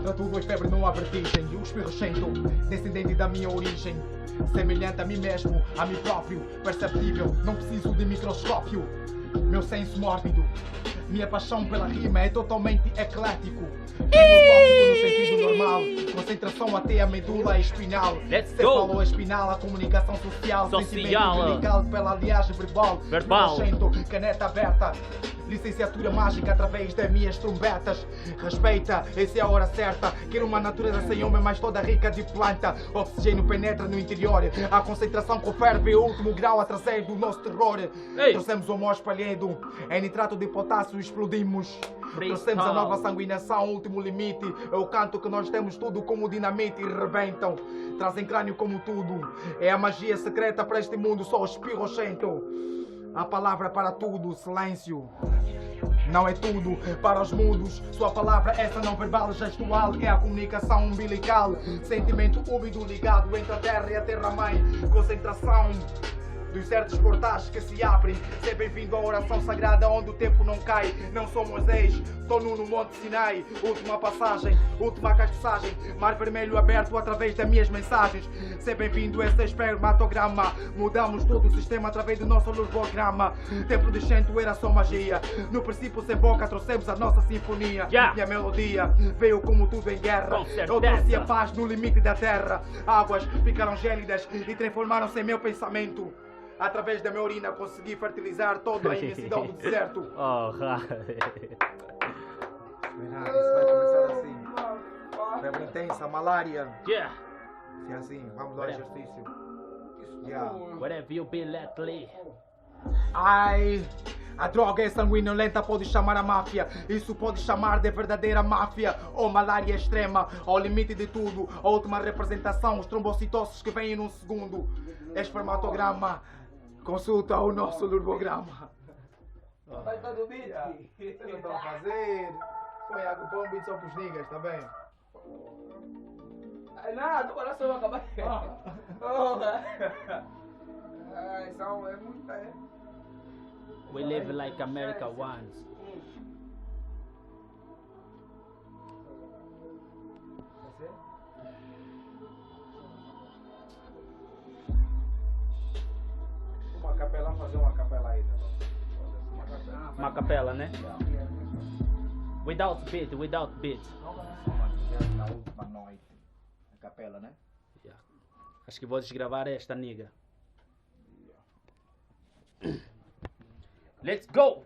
Contra tudo é febre, não há vertigem. E o espirro sento, descendente da minha origem. Semelhante a mim mesmo, a mim próprio. Perceptível, não preciso de microscópio. Meu senso mórbido, minha paixão pela rima é totalmente eclético. Filosófico no sentido normal, concentração até a medula espinal. Let's Cê go. falou espinal, a comunicação social. Sentimento umbilical pela aliagem verbal. Nojento, caneta aberta. Licenciatura mágica através das minhas trombetas. Respeita, essa é a hora certa. Quero uma natureza sem homem, mas toda rica de planta. Oxigênio penetra no interior. A concentração confere o último grau através do nosso terror. Trouxemos o amor espalhado. Em nitrato de potássio explodimos. Trouxemos a nova sanguinação, último limite. É o canto que nós temos tudo como dinamite e rebentam. Trazem crânio como tudo. É a magia secreta para este mundo, só espirrocento. A palavra para tudo, silêncio. Não é tudo para os mudos. Sua palavra, essa não verbal, gestual. É a comunicação umbilical. Sentimento úmido ligado entre a terra e a terra-mãe. Concentração dos certos portais que se abrem. Seja bem-vindo à oração sagrada onde o tempo não cai. Não sou Moisés, estou no Monte Sinai. Última passagem, última castiçagem. Mar vermelho aberto através das minhas mensagens. Seja bem-vindo a esse espermatograma. Mudamos todo o sistema através do nosso lorbograma. Templo de Xento era só magia. No princípio sem boca trouxemos a nossa sinfonia. E a melodia veio como tudo em guerra. Eu trouxe a paz no limite da terra. Águas ficaram gélidas e transformaram-se em meu pensamento. Através da minha urina consegui fertilizar toda a imensidão do deserto. Oh, Isso vai começar assim. Febre intensa, malária. yeah. Se é assim, vamos ao exercício. Whatever you be lately. Ai, a droga é sanguinolenta, pode chamar a máfia. Isso pode chamar de verdadeira máfia. Ou malária extrema, ao limite de tudo. A última representação, os trombocitoses que vêm num segundo. Espermatograma. Consulta o nosso lorbograma. Vai estar do beat. Vocês não estão a fazer. Põe um beat só pros niggas, tá bem? Nada, o coração vai acabar. São é muita, é. We live like America wants. Uma capela, fazer uma capela aí, né? Uma capela, né? Without beat, without beat. Na última noite. A capela, né? Yeah. Acho que vou desgravar esta, nigga. Let's go!